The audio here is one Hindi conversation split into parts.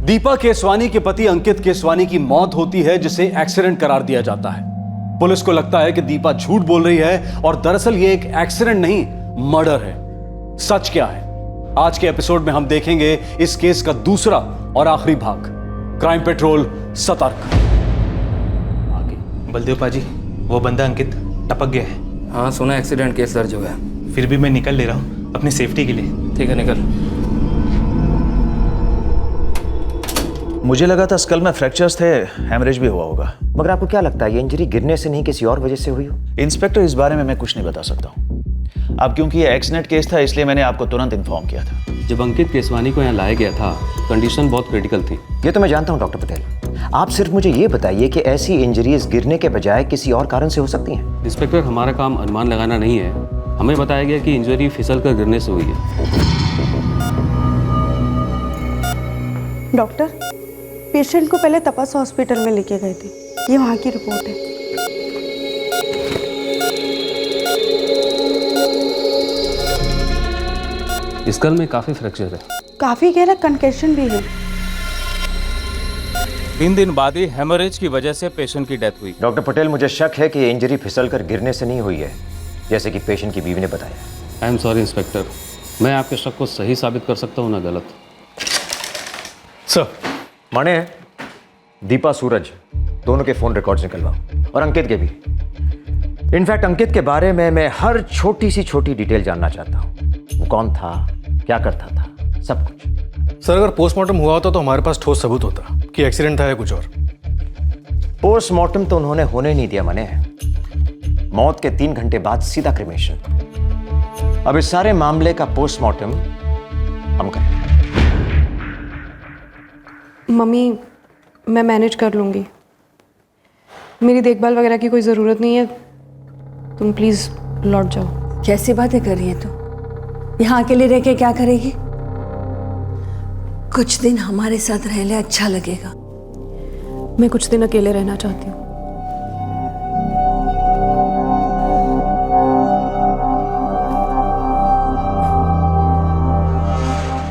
दीपा केसवानी के पति अंकित केसवानी की मौत होती है, जिसे एक्सीडेंट करार दिया जाता है। पुलिस को लगता है कि दीपा झूठ बोल रही है और दरअसल ये एक एक्सीडेंट नहीं, मर्डर है। सच क्या है, आज के एपिसोड में हम देखेंगे इस केस का दूसरा और आखिरी भाग। क्राइम पेट्रोल सतर्क। बलदेव पाजी, वो बंदा अंकित टपक गया है। हाँ सुना, एक्सीडेंट केस दर्ज हो गया। फिर भी मैं निकल ले रहा हूँ अपनी सेफ्टी के लिए। ठीक है, निकल। मुझे लगा था स्कल में फ्रैक्चर्स थे, हैमरेज भी हुआ होगा। मगर आपको क्या लगता है ये इंजरी गिरने से नहीं किसी और वजह से हुई हो? इंस्पेक्टर, इस बारे में मैं कुछ नहीं बता सकता हूँ। अब क्योंकि ये एक्सीडेंट केस था इसलिए मैंने आपको तुरंत इन्फॉर्म किया था। जब अंकित केसवानी को यहाँ लाया गया था, कंडीशन बहुत क्रिटिकल थी। ये तो मैं जानता हूँ डॉक्टर पटेल। आप सिर्फ मुझे ये बताइए कि ऐसी इंजरीज गिरने के बजाय किसी और कारण से हो सकती हैं। इंस्पेक्टर, हमारा काम अनुमान लगाना नहीं है। हमें बताया गया कि इंजरी फिसल कर गिरने से हुई है। डॉक्टर, पेशेंट को पहले तपस हॉस्पिटल में लेके गए थे। ये वहाँ की रिपोर्ट है। स्कल में काफी फ्रैक्चर है। काफी गहरा कंकशन भी है। 3 दिन बाद ही हेमरेज की वजह से पेशेंट की डेथ हुई। डॉक्टर पटेल, मुझे शक है कि ये इंजरी फिसलकर गिरने से नहीं हुई है, जैसे कि पेशेंट की बीवी ने बताया। आई एम सॉरी इंस्पेक्टर, मैं आपके शक को सही साबित कर सकता हूँ ना गलत। सर, माने दीपा, सूरज दोनों के फोन रिकॉर्ड्स निकलवाओ और अंकित के भी। इनफैक्ट अंकित के बारे में मैं हर छोटी सी छोटी डिटेल जानना चाहता हूँ। वो कौन था, क्या करता था, सब कुछ। सर, अगर पोस्टमार्टम हुआ होता तो हमारे पास ठोस सबूत होता कि एक्सीडेंट था या कुछ और। पोस्टमार्टम तो उन्होंने होने नहीं दिया। मने मौत के 3 घंटे बाद सीधा क्रिमेशन। अब इस सारे मामले का पोस्टमार्टम हम करें। मम्मी, मैं मैनेज कर लूँगी। मेरी देखभाल वगैरह की कोई ज़रूरत नहीं है। तुम प्लीज़ लौट जाओ। कैसी बातें कर रही है तू? यहाँ अकेले रह के क्या करेगी? कुछ दिन हमारे साथ रह ले, अच्छा लगेगा। मैं कुछ दिन अकेले रहना चाहती हूँ।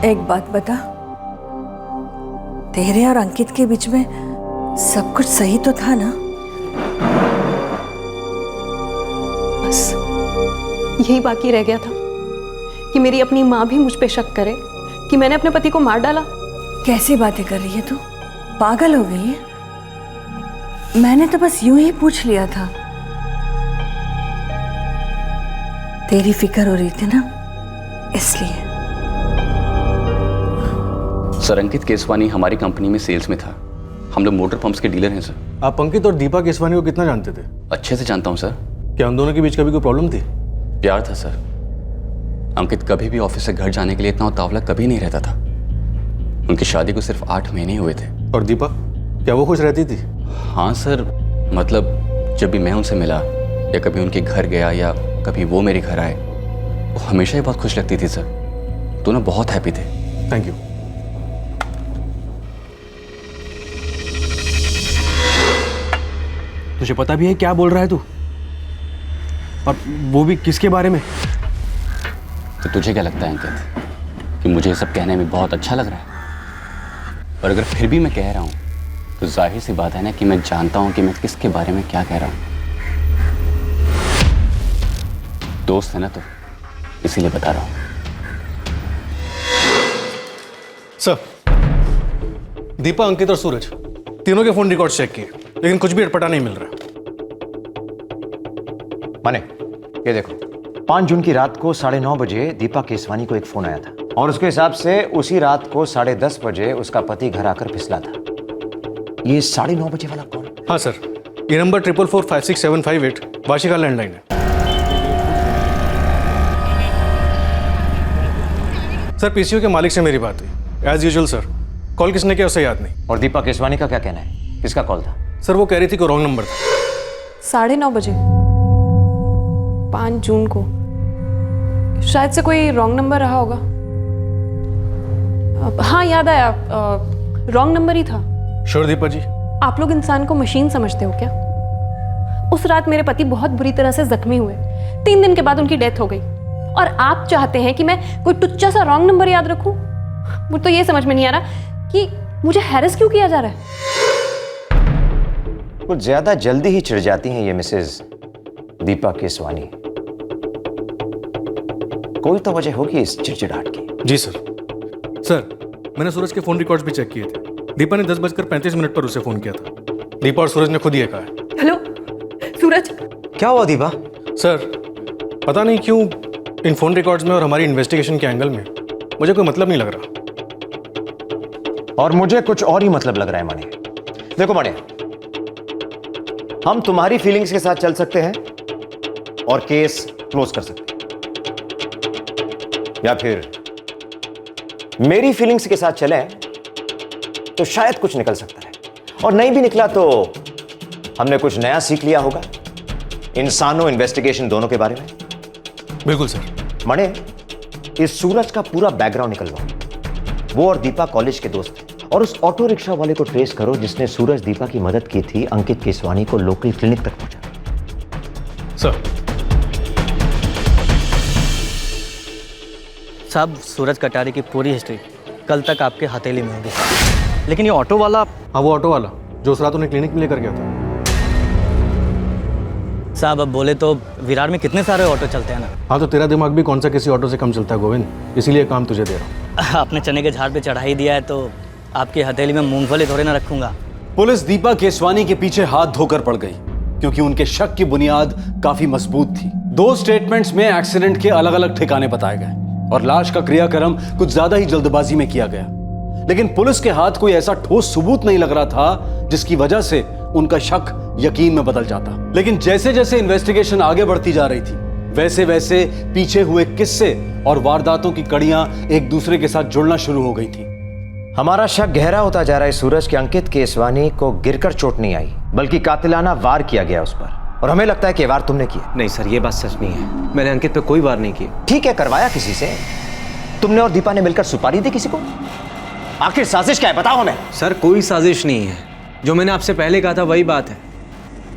एक बात बता, तेरे और अंकित के बीच में सब कुछ सही तो था ना? बस यही बाकी रह गया था कि मेरी अपनी माँ भी मुझ पे शक करे कि मैंने अपने पति को मार डाला। कैसी बातें कर रही है तू? पागल हो गई है? मैंने तो बस यूं ही पूछ लिया था। तेरी फिक्र हो रही थी ना, इसलिए। सर, अंकित केसवानी हमारी कंपनी में सेल्स में था। हम लोग मोटर पंप्स के डीलर हैं सर। आप अंकित और दीपा केसवानी को कितना जानते थे? अच्छे से जानता हूँ सर। क्या उन दोनों के बीच कभी कोई प्रॉब्लम थी? प्यार था सर। अंकित कभी भी ऑफिस से घर जाने के लिए इतना उतावला कभी नहीं रहता था। उनकी शादी को सिर्फ 8 महीने ही हुए थे। और दीपा, क्या वो खुश रहती थी? हाँ सर, मतलब जब भी मैं उनसे मिला या कभी उनके घर गया या कभी वो मेरे घर आए, वो हमेशा ही बहुत खुश लगती थी सर। दोनों बहुत हैप्पी थे। Thank you. तुझे पता भी है क्या बोल रहा है तू? और वो भी किसके बारे में? तो तुझे क्या लगता है अंकित कि मुझे ये सब कहने में बहुत अच्छा लग रहा है? और अगर फिर भी मैं कह रहा हूँ तो जाहिर सी बात है ना कि मैं जानता हूँ कि मैं किसके बारे में क्या कह रहा हूँ। दोस्त है ना, तो इसीलिए बता रहा हूँ। सर, दीपा, अंकित और सूरज तीनों के फोन रिकॉर्ड चेक किए, लेकिन कुछ भी अटपटा नहीं मिल रहा। माने ये देखो, 5 जून की रात को 9:30 बजे दीपा केसवानी को एक फोन आया था और उसके हिसाब से उसी रात को 10:30 बजे उसका पति घर आकर फिसला था। ये 9:30 बजे वाला कौन? हाँ सर, ये नंबर 44456758 वाशिका लैंडलाइन है। सर, पीसीओ के मालिक से मेरी बात हुई। एज यूजुअल सर, कॉल किसने किया उसे याद नहीं। और दीपा केसवानी का क्या कहना है? किसका कॉल था? सर, वो कह रही थी कि रॉन्ग नंबर था। 9:30 बजे 5 जून को शायद से कोई रॉन्ग नंबर रहा होगा। हाँ, याद आया, रॉन्ग नंबर ही था। श्योर दीपा जी? आप लोग इंसान को मशीन समझते हो क्या? उस रात मेरे पति बहुत बुरी तरह से जख्मी हुए। 3 दिन के बाद उनकी डेथ हो गई और आप चाहते हैं कि मैं कोई टुच्चा सा रॉन्ग नंबर याद रखूं? मुझे तो ये समझ में नहीं आ रहा कि मुझे हैरेस क्यों किया जा रहा है? कुछ ज्यादा जल्दी ही चिढ़ जाती हैं ये मिसेस दीपा केसवानी। कोई तो वजह होगी इस चिड़चिड़ाहट की। जी सर। सर, मैंने सूरज के फ़ोन रिकॉर्ड्स भी चेक किए थे। दीपा ने 10:35 पर उसे फ़ोन किया था। दीपा और सूरज ने खुद ये कहा है। हेलो सूरज। क्या हुआ दीपा? सर, पता नहीं क्यों इन फ़ोन रिकॉर्ड्स में और हमारी इन्वेस्टिगेशन के एंगल में मुझे कोई मतलब नहीं लग रहा। और मुझे कुछ और ही मतलब लग रहा है माने। देखो माने, हम तुम्हारी फीलिंग्स के साथ चल सकते हैं और केस क्लोज कर सकते हैं, या फिर मेरी फीलिंग्स के साथ चलें तो शायद कुछ निकल सकता है, और नहीं भी निकला तो हमने कुछ नया सीख लिया होगा इंसानों इन्वेस्टिगेशन दोनों के बारे में। बिल्कुल सर। माने, इस सूरज का पूरा बैकग्राउंड निकलवाओ। वो और दीपा कॉलेज के दोस्त थे, और उस ऑटो रिक्शा वाले को ट्रेस करो जिसने सूरज दीपा की मदद की थी अंकित केसवानी को लोकल क्लिनिक तक पहुंचा। सर। साहब, सूरज कटारी की पूरी हिस्ट्री कल तक आपके हथेली में होगी, लेकिन ये ऑटो वाला। हाँ, वो ऑटो वाला जो उस रात उन्हें क्लिनिक में लेकर गया था। साहब, अब बोले तो विरार में कितने सारे ऑटो चलते हैं ना। हाँ, तो तेरा दिमाग भी कौन सा किसी ऑटो से कम चलता है गोविंद, इसीलिए काम तुझे दे रहा हूँ। आपने चने के झाड़ पे चढ़ाई दिया है तो आपकी हथेली में मूंगफली थोड़ी ना रखूंगा। पुलिस दीपा केसवानी के पीछे हाथ धोकर पड़ गई क्योंकि उनके शक की बुनियाद काफी मजबूत थी। 2 स्टेटमेंट्स में एक्सीडेंट के अलग अलग ठिकाने बताए गए और लाश का क्रियाक्रम कुछ ज्यादा ही जल्दबाजी में किया गया, लेकिन पुलिस के हाथ कोई ऐसा ठोस सबूत नहीं लग रहा था जिसकी वजह से उनका शक यकीन में बदल जाता। लेकिन जैसे जैसे इन्वेस्टिगेशन आगे बढ़ती जा रही थी, वैसे वैसे पीछे हुए किस्से और वारदातों की कड़ियां एक दूसरे के साथ जुड़ना शुरू हो गई थी। हमारा शक गहरा होता जा रहा है सूरज के अंकित केसवानी को गिरकर चोट नहीं आई, बल्कि कातिलाना वार किया गया उस पर, और हमें लगता है कि वार तुमने किया। नहीं सर, ये बात सच नहीं है। मैंने अंकित पे कोई वार नहीं किया। ठीक है, करवाया किसी से। तुमने और दीपा ने मिलकर सुपारी दी किसी को? आखिर साजिश क्या है, बताओ हमें। सर, कोई साजिश नहीं है। जो मैंने आपसे पहले कहा था वही बात है।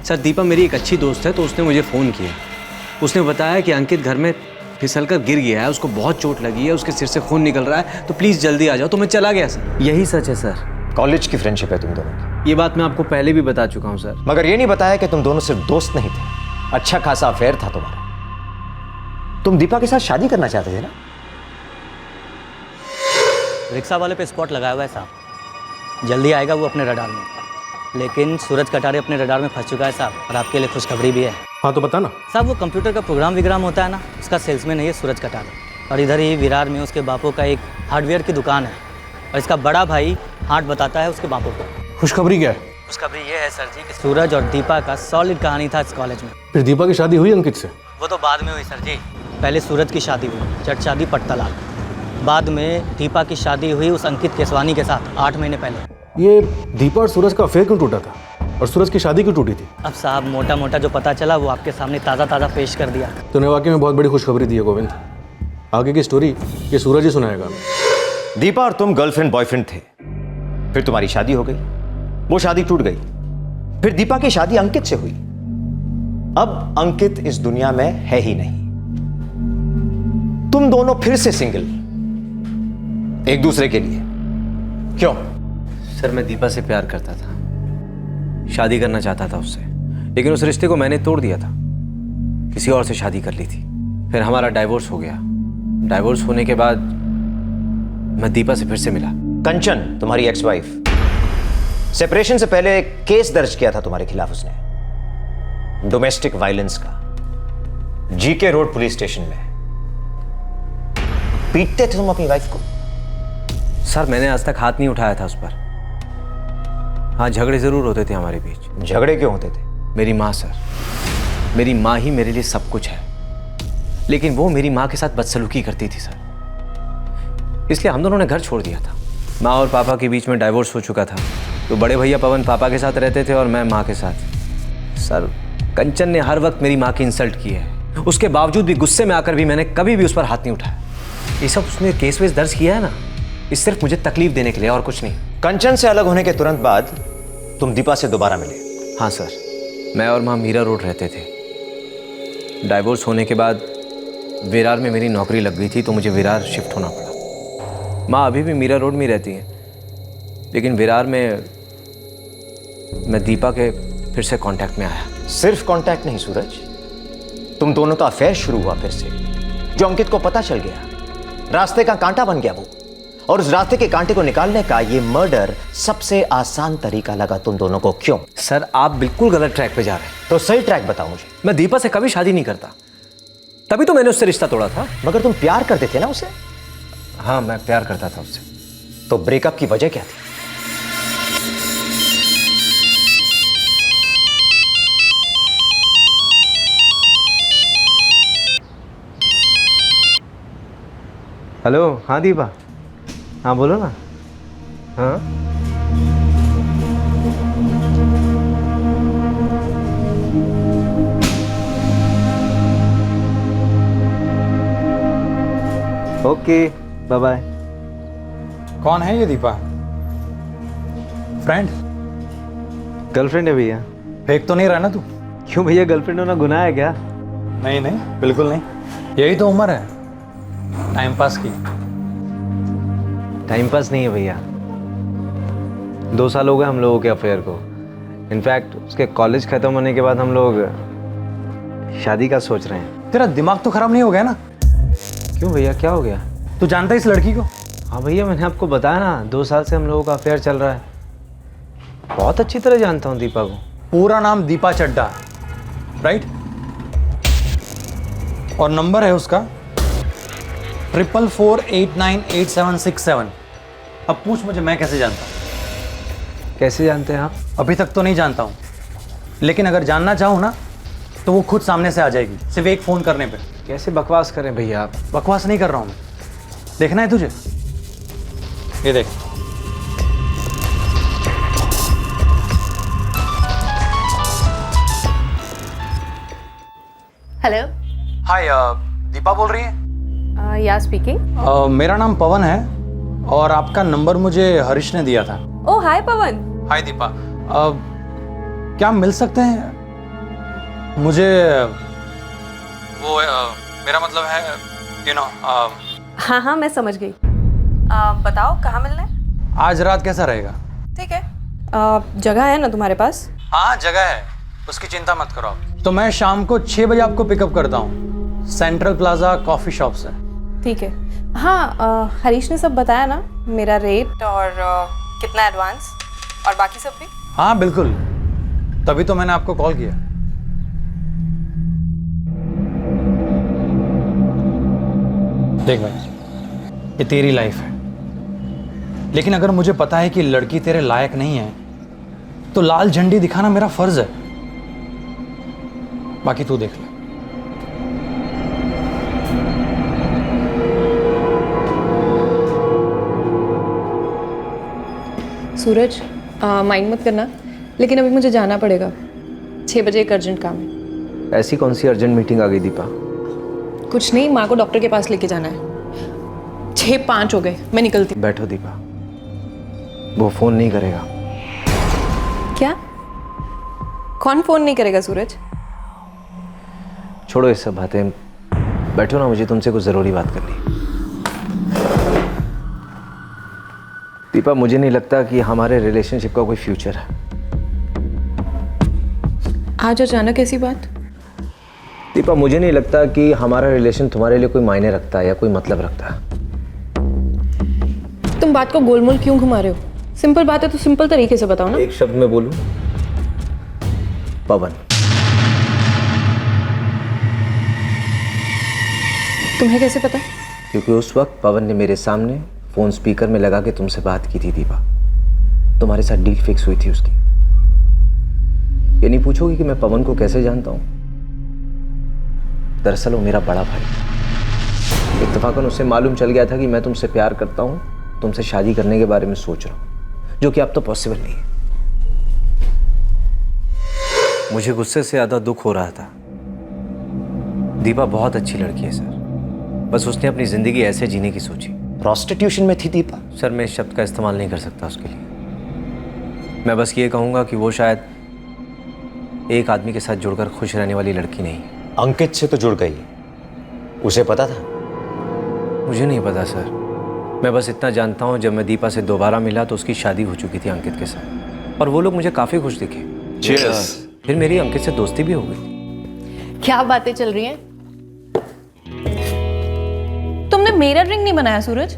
सर, दीपा मेरी एक अच्छी दोस्त है, तो उसने मुझे फ़ोन किया। उसने बताया कि अंकित घर में फिसलकर गिर गया है, उसको बहुत चोट लगी है, उसके सिर से खून निकल रहा है, तो प्लीज़ जल्दी आ जाओ। तो मैं चला गया सर। यही सच है सर। कॉलेज की फ्रेंडशिप है तुम दोनों की। ये बात मैं आपको पहले भी बता चुका हूँ सर। मगर ये नहीं बताया कि तुम दोनों सिर्फ दोस्त नहीं थे, अच्छा खासा अफेयर था तुम्हारा। तुम दीपा के साथ शादी करना चाहते थे ना? रिक्शा वाले पे स्पॉट लगाया हुआ है साहब, जल्दी आएगा वो अपने रडार में। लेकिन सूरज कटारी अपने रडार में फंस चुका है साहब, और आपके लिए खुशखबरी भी है। हाँ, तो बता ना। साहब, वो कंप्यूटर का प्रोग्राम विग्राम होता है ना, उसका सेल्समैन है ये सूरज कटारी, और इधर ही विरार में उसके बापों का एक हार्डवेयर की दुकान है, और इसका बड़ा भाई हाट बताता है उसके बापों को। खुशखबरी क्या है? खुशखबरी ये है सर जी कि सूरज और दीपा का सॉलिड कहानी था इस कॉलेज में। फिर दीपा की शादी हुई अंकित से? वो तो बाद में हुई सर जी। पहले सूरज की शादी हुई चट शादी पट्टलाल, बाद में दीपा की शादी हुई उस अंकित केसवानी के साथ 8 महीने पहले। ये दीपा और सूरज का अफेयर क्यों टूटा था, और सूरज की शादी क्यों टूटी थी? अब साहब, मोटा मोटा जो पता चला वो आपके सामने ताज़ा ताज़ा पेश कर दिया। तूने वाकई में बहुत बड़ी खुशखबरी दी है गोविंद। आगे की स्टोरी ये सूरज ही सुनाएगा। दीपा और तुम गर्लफ्रेंड बॉयफ्रेंड थे, फिर तुम्हारी शादी हो गई, वो शादी टूट गई, फिर दीपा की शादी अंकित से हुई। अब अंकित इस दुनिया में है ही नहीं, तुम दोनों फिर से सिंगल एक दूसरे के लिए। क्यों? सर, मैं दीपा से प्यार करता था, शादी करना चाहता था उससे, लेकिन उस रिश्ते को मैंने तोड़ दिया था, किसी और से शादी कर ली थी। फिर हमारा डाइवोर्स हो गया। डाइवोर्स होने के बाद मैं दीपा से फिर से मिला। कंचन, तुम्हारी एक्स वाइफ, सेपरेशन से पहले एक केस दर्ज किया था तुम्हारे खिलाफ उसने, डोमेस्टिक वायलेंस का, जीके रोड पुलिस स्टेशन में। पीटते थे तुम अपनी वाइफ को? सर, मैंने आज तक हाथ नहीं उठाया था उस पर। हाँ, झगड़े जरूर होते थे हमारे बीच। झगड़े क्यों होते थे? मेरी माँ सर, मेरी माँ ही मेरे लिए सब कुछ है, लेकिन वो मेरी माँ के साथ बदसलूकी करती थी सर, इसलिए हम दोनों ने घर छोड़ दिया था। माँ और पापा के बीच में डाइवोर्स हो चुका था, तो बड़े भैया पवन पापा के साथ रहते थे और मैं माँ के साथ। सर, कंचन ने हर वक्त मेरी माँ की इंसल्ट की है, उसके बावजूद भी गुस्से में आकर भी मैंने कभी भी उस पर हाथ नहीं उठाया। ये सब उसने केस वेस दर्ज किया है ना, इस सिर्फ मुझे तकलीफ देने के लिए और कुछ नहीं। कंचन से अलग होने के तुरंत बाद तुम दीपा से दोबारा मिले? हाँ सर, मैं और माँ मीरा रोड रहते थे। डाइवोर्स होने के बाद विरार में मेरी नौकरी लग गई थी, तो मुझे विरार शिफ्ट होना पड़ा। माँ अभी भी मीरा रोड में रहती हैं, लेकिन विरार में मैं दीपा के फिर से कांटेक्ट में आया। सिर्फ कांटेक्ट नहीं सूरज, तुम दोनों का अफेयर शुरू हुआ फिर से। जो अंकित को पता चल गया, रास्ते का कांटा बन गया वो, और उस रास्ते के कांटे को निकालने का ये मर्डर सबसे आसान तरीका लगा तुम दोनों को। क्यों? सर आप बिल्कुल गलत ट्रैक पे जा रहे हैं। तो सही ट्रैक बताओ मुझे। मैं दीपा से कभी शादी नहीं करता, तभी तो मैंने उससे रिश्ता तोड़ा था। मगर तुम प्यार करते थे ना उसे? हाँ मैं प्यार करता था उससे। तो ब्रेकअप की वजह क्या थी? हेलो, हाँ दीपा, हाँ बोलो ना। हाँ ओके, बाय बाय। कौन है ये दीपा? फ्रेंड? गर्लफ्रेंड है भैया। फेक तो नहीं रहा ना तू? क्यों भैया, गर्लफ्रेंड होना गुनाह है क्या? नहीं नहीं, बिल्कुल नहीं। यही तो उम्र है टाइम पास की। टाइम पास नहीं है भैया, 2 साल हो गए हम लोगों के अफेयर को। इनफैक्ट उसके कॉलेज खत्म होने के बाद हम लोग शादी का सोच रहे हैं। तेरा दिमाग तो खराब नहीं हो गया ना? क्यों भैया, क्या हो गया? तू जानता है इस लड़की को? हाँ भैया, मैंने आपको बताया ना, 2 साल से हम लोगों का अफेयर चल रहा है। बहुत अच्छी तरह जानता हूँ दीपा को। पूरा नाम दीपा चड्डा, राइट? और नंबर है उसका 4448987667। अब पूछ मुझे, मैं कैसे जानता हूँ? कैसे जानते हैं आप? अभी तक तो नहीं जानता हूँ, लेकिन अगर जानना चाहूँ ना तो वो खुद सामने से आ जाएगी, सिर्फ एक फ़ोन करने पे। कैसे बकवास करें भैया आप? बकवास नहीं कर रहा हूँ मैं। देखना है तुझे? ये देख। हेलो। हाय, दीपा बोल रही है? या स्पीकिंग। मेरा नाम पवन है और आपका नंबर मुझे हरीश ने दिया था। ओ हाय पवन। हाय दीपा, क्या मिल सकते हैं? मुझे वो मेरा मतलब है यू नो। हाँ हाँ मैं समझ गई। बताओ कहाँ मिलना है? आज रात कैसा रहेगा? ठीक है। जगह है ना तुम्हारे पास? हाँ जगह है, उसकी चिंता मत करो आप। तो मैं शाम को 6 बजे आपको पिकअप करता हूँ सेंट्रल प्लाजा कॉफ़ी शॉप से। ठीक है। हाँ हरीश ने सब बताया ना, मेरा रेट और कितना एडवांस और बाकी सब भी? हाँ बिल्कुल, तभी तो मैंने आपको कॉल किया। देख भाई, ये तेरी लाइफ है, लेकिन अगर मुझे पता है कि लड़की तेरे लायक नहीं है तो लाल झंडी दिखाना मेरा फर्ज है। बाकी तू देख ले। सूरज माइंड मत करना, लेकिन अभी मुझे जाना पड़ेगा, 6 बजे एक अर्जेंट काम है। ऐसी कौन सी अर्जेंट मीटिंग आ गई दीपा? कुछ नहीं, माँ को डॉक्टर के पास लेके जाना है। 6:05 हो गए, मैं निकलती हूँ। बैठो दीपा, वो फोन नहीं करेगा। क्या? कौन फोन नहीं करेगा सूरज? छोड़ो ये सब बातें, बैठो ना, मुझे तुमसे कुछ ज़रूरी बात करनी है। दीपा, मुझे नहीं लगता कि हमारे रिलेशनशिप का कोई फ्यूचर है। आज अचानक ऐसी बात? दीपा, मुझे नहीं लगता कि हमारा रिलेशन तुम्हारे लिए कोई मायने रखता है या कोई मतलब रखता है। तुम बात को गोलमोल क्यों घुमा रहे हो? सिंपल बात है तो सिंपल तरीके से बताओ ना। एक शब्द में बोलूं, पवन। तुम्हें कैसे पता? क्योंकि उस वक्त पवन ने मेरे सामने फोन स्पीकर में लगा के तुमसे बात की थी दीपा। तुम्हारे साथ डील फिक्स हुई थी उसकी। ये नहीं पूछोगी कि मैं पवन को कैसे जानता हूं? दरअसल वो मेरा बड़ा भाई। इत्तेफाकन उसे मालूम चल गया था कि मैं तुमसे प्यार करता हूं, तुमसे शादी करने के बारे में सोच रहा हूं, जो कि अब तो पॉसिबल नहीं है। मुझे गुस्से से ज़्यादा दुख हो रहा था। दीपा बहुत अच्छी लड़की है सर, बस उसने अपनी ज़िंदगी ऐसे जीने की सोची। प्रोस्टिट्यूशन में थी दीपा? सर मैं इस शब्द का इस्तेमाल नहीं कर सकता उसके लिए। मैं बस ये कहूँगा कि वो शायद एक आदमी के साथ जुड़कर खुश रहने वाली लड़की नहीं। अंकित से तो जुड़ गई, उसे पता था? मुझे नहीं पता सर, मैं बस इतना जानता हूँ, जब मैं दीपा से दोबारा मिला तो उसकी शादी हो चुकी थी अंकित के साथ, और वो लोग मुझे काफ़ी खुश दिखे। Cheers। फिर मेरी अंकित से दोस्ती भी हो गई। क्या बातें चल रही हैं? तुमने मेरा ड्रिंक नहीं बनाया सूरज?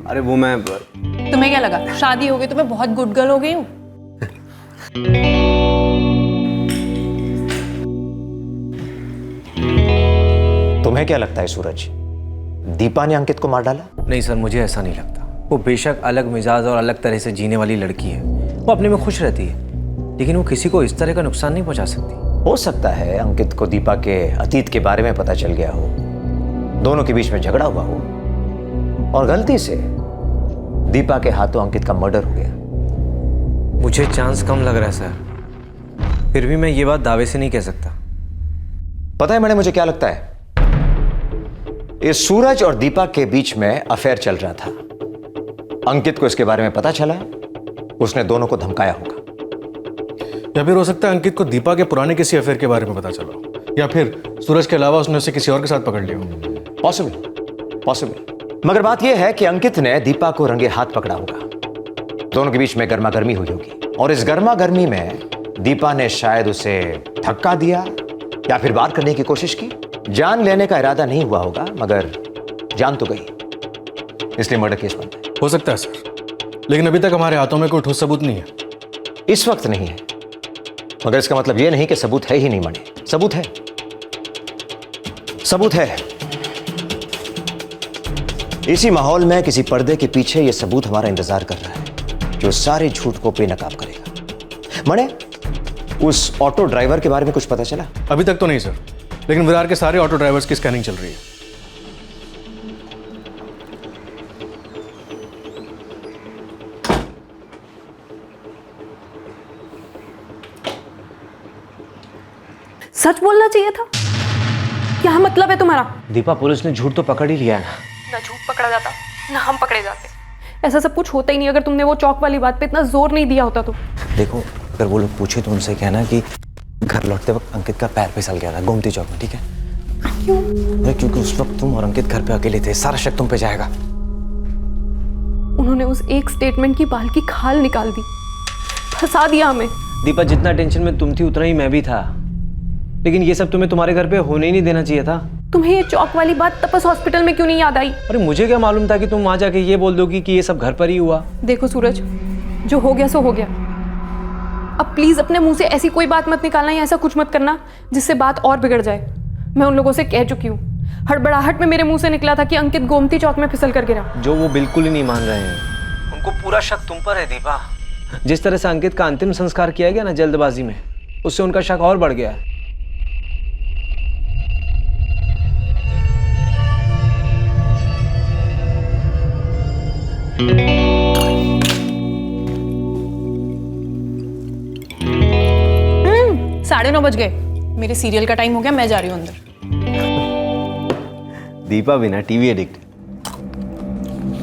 अरे वो मैं तुम्हें क्या लगा शादी हो गई तो मैं बहुत गुड गर्ल हो गई हूँ? तुम्हें क्या लगता है सूरज, दीपा ने अंकित को मार डाला? नहीं सर, मुझे ऐसा नहीं लगता। वो बेशक अलग मिजाज और अलग तरह से जीने वाली लड़की है, वो अपने में खुश रहती है, लेकिन वो किसी को इस तरह का नुकसान नहीं पहुंचा सकती। हो सकता है अंकित को दीपा के अतीत के बारे में पता चल गया हो, दोनों के बीच में झगड़ा हुआ हो और गलती से दीपा के हाथों अंकित का मर्डर हो गया। मुझे चांस कम लग रहा है सर, फिर भी मैं ये बात दावे से नहीं कह सकता। पता है मैंने मुझे क्या लगता है, इस सूरज और दीपा के बीच में अफेयर चल रहा था। अंकित को इसके बारे में पता चला, उसने दोनों को धमकाया होगा। या फिर हो सकता है अंकित को दीपा के पुराने किसी अफेयर के बारे में पता चला हो, या फिर सूरज के अलावा उसने उसे किसी और के साथ पकड़ लिया हो। पॉसिबल। मगर बात यह है कि अंकित ने दीपा को रंगे हाथ पकड़ा होगा, दोनों के बीच में गर्मा गर्मी हुई होगी, और इस गर्मा गर्मी में दीपा ने शायद उसे धक्का दिया या फिर वार करने की कोशिश की। जान लेने का इरादा नहीं हुआ होगा, मगर जान तो गई, इसलिए मर्डर केस बनता है। हो सकता है सर, लेकिन अभी तक हमारे हाथों में कोई ठोस सबूत नहीं है। इस वक्त नहीं है, मगर इसका मतलब यह नहीं कि सबूत है ही नहीं। मने सबूत है, सबूत है। इसी माहौल में किसी पर्दे के पीछे यह सबूत हमारा इंतजार कर रहा है, जो सारे झूठ को बेनकाब करेगा। मने उस ऑटो ड्राइवर के बारे में कुछ पता चला? अभी तक तो नहीं सर, लेकिन विरार के सारे ऑटो ड्राइवर्स की स्कैनिंग चल रही है। सच बोलना चाहिए था। क्या मतलब है तुम्हारा? दीपा, पुलिस ने झूठ तो पकड़ ही लिया है ना झूठ पकड़ा जाता ना हम पकड़े जाते। ऐसा सब कुछ होता ही नहीं अगर तुमने वो चौक वाली बात पे इतना जोर नहीं दिया होता तो। देखो, अगर वो लोग पूछे तो उनसे कहना कि घर लौटते वक्त अंकित का पैर फिसल गया था गोमती चौक में, ठीक है? क्यों? क्योंकि उस वक्त तुम और अंकित घर पे अकेले थे, सारा शक तुम पे जाएगा। उन्होंने उस एक स्टेटमेंट की बाल की खाल निकाल दी, फंसा दिया हमें। दीपा, जितना टेंशन में तुम थी उतना ही मैं भी था, लेकिन ये सब तुम्हें तुम्हारे घर पे होने ही नहीं देना चाहिए था। तुम्हें ये चौक वाली बात तपस हॉस्पिटल में क्यों नहीं याद आई? अरे मुझे क्या मालूम था कि तुम वहां जाके ये बोल दोगी कि ये सब घर पर ही हुआ। देखो सूरज, जो हो गया सो हो गया। अब प्लीज अपने मुंह से ऐसी कोई बात मत निकालना या ऐसा कुछ मत करना जिससे बात और बिगड़ जाए। मैं उन लोगों से कह चुकी हूँ, हड़बड़ाहट में मेरे मुंह से निकला था कि अंकित गोमती चौक में फिसल कर गिरा। जो वो बिल्कुल ही नहीं मान रहे हैं, उनको पूरा शक तुम पर है दीपा। जिस तरह से अंकित का अंतिम संस्कार किया गया ना जल्दबाजी में, उससे उनका शक और बढ़ गया है। साढ़े 9 बज गए, मेरे सीरियल का टाइम हो गया, मैं जा रही हूँ अंदर। दीपा भी ना टीवी एडिक्ट।